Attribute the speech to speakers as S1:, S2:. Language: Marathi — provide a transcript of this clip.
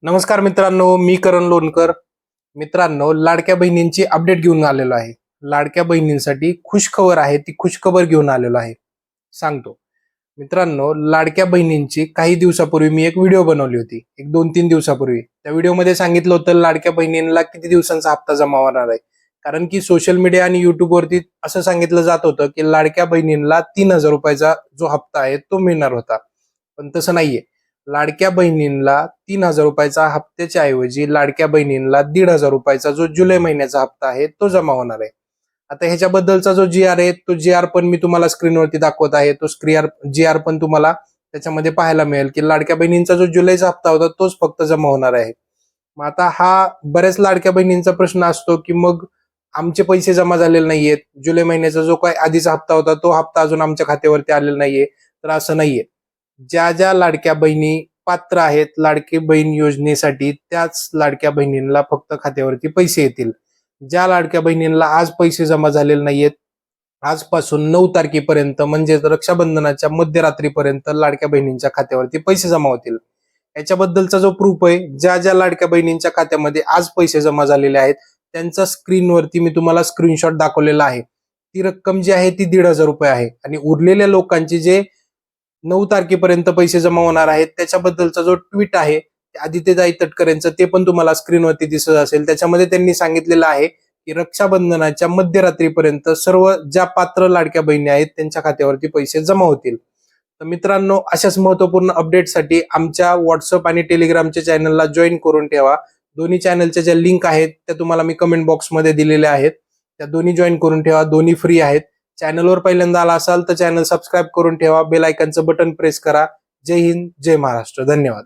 S1: नमस्कार मित्रांनो, मी करण लोणकर. मित्रांनो, लाडक्या बहिणींची अपडेट घेऊन आलेलो आहे. लाडक्या बहिणींसाठी खुशखबर आहे, ती खुशखबर घेऊन आलेलो आहे. सांगतो मित्रांनो, लाडक्या बहिणींची काही दिवसापूर्वी मी एक व्हिडिओ बनवली होती, एक 2-3 दिवसापूर्वी. त्या व्हिडिओमध्ये सांगितलं होतं लाडक्या बहिणींना किती दिवसांचा हप्ता जमा होणार आहे. कारण की सोशल मीडिया आणि युट्यूबवरती असं सांगितलं जात होतं की लाडक्या बहिणींना 3,000 रुपयाचा जो हप्ता आहे तो मिळणार होता, पण तसं नाहीये. लाडक्या बहिणींना 3,000 रुपयाचा हप्त्याच्या ऐवजी लाडक्या बहिणींना 1,500 रुपयाचा जो जुलै महिन्याचा हप्ता आहे तो जमा होणार आहे. आता ह्याच्याबद्दलचा जो जी आर आहे तो जी आर पण मी तुम्हाला स्क्रीनवरती दाखवत आहे. तो जी आर पण तुम्हाला त्याच्यामध्ये पाहायला मिळेल की लाडक्या बहिणींचा जो जुलैचा हप्ता होता तोच फक्त जमा होणार आहे. मग आता हा बऱ्याच लाडक्या बहिणींचा प्रश्न असतो की मग आमचे पैसे जमा झालेले नाहीयेत, जुलै महिन्याचा जो काही आधीचा हप्ता होता तो हप्ता अजून आमच्या खात्यावरती आलेला नाहीये. तर असं नाहीये. ज्या ज्या लाडक्या बहिणी पात्र आहेत लाडकी बहीण योजनेसाठी त्याच लाडक्या बहिणींना फक्त खात्यावरती पैसे येतील. ज्या लाडक्या बहिणींना आज पैसे जमा झालेले नाहीयेत, आजपासून 9 तारखेपर्यंत म्हणजे रक्षाबंधनाच्या मध्यरात्रीपर्यंत लाडक्या बहिणींच्या खात्यावरती पैसे जमा होतील. याच्याबद्दलचा जो प्रूफ आहे, ज्या ज्या लाडक्या बहिणींच्या खात्यामध्ये आज पैसे जमा झालेले आहेत त्यांचा स्क्रीनवरती मी तुम्हाला स्क्रीनशॉट दाखवलेला आहे. ती रक्कम जी आहे ती 1,500 रुपये आहे आणि उरलेल्या लोकांची जे 9 तारखेपर्यंत पैसे जमा होणार आहेत त्याच्याबद्दलचा जो ट्विट आहे आदित्यताई तटकरे यांचं ते पण तुम्हाला स्क्रीनवरती दिसत असेल. त्याच्यामध्ये त्यांनी सांगितलेलं आहे की रक्षाबंधनाच्या मध्यरात्रीपर्यंत सर्व ज्या पात्र लाडक्या बहिणी आहेत त्यांच्या खात्यावरती पैसे जमा होतील. तर मित्रांनो, अशाच महत्वपूर्ण अपडेटसाठी आमच्या व्हॉट्सअप आणि टेलिग्रामच्या चॅनलला जॉईन करून ठेवा. दोन्ही चॅनलच्या ज्या लिंक आहेत त्या तुम्हाला मी कमेंट बॉक्समध्ये दिलेल्या आहेत. त्या दोन्ही जॉईन करून ठेवा, दोन्ही फ्री आहेत. चॅनलवर पहिल्यांदा आला असाल तर चॅनल सबस्क्राईब करून ठेवा, बेल आयकॉनचं बटन प्रेस करा. जय हिंद, जय महाराष्ट्र. धन्यवाद.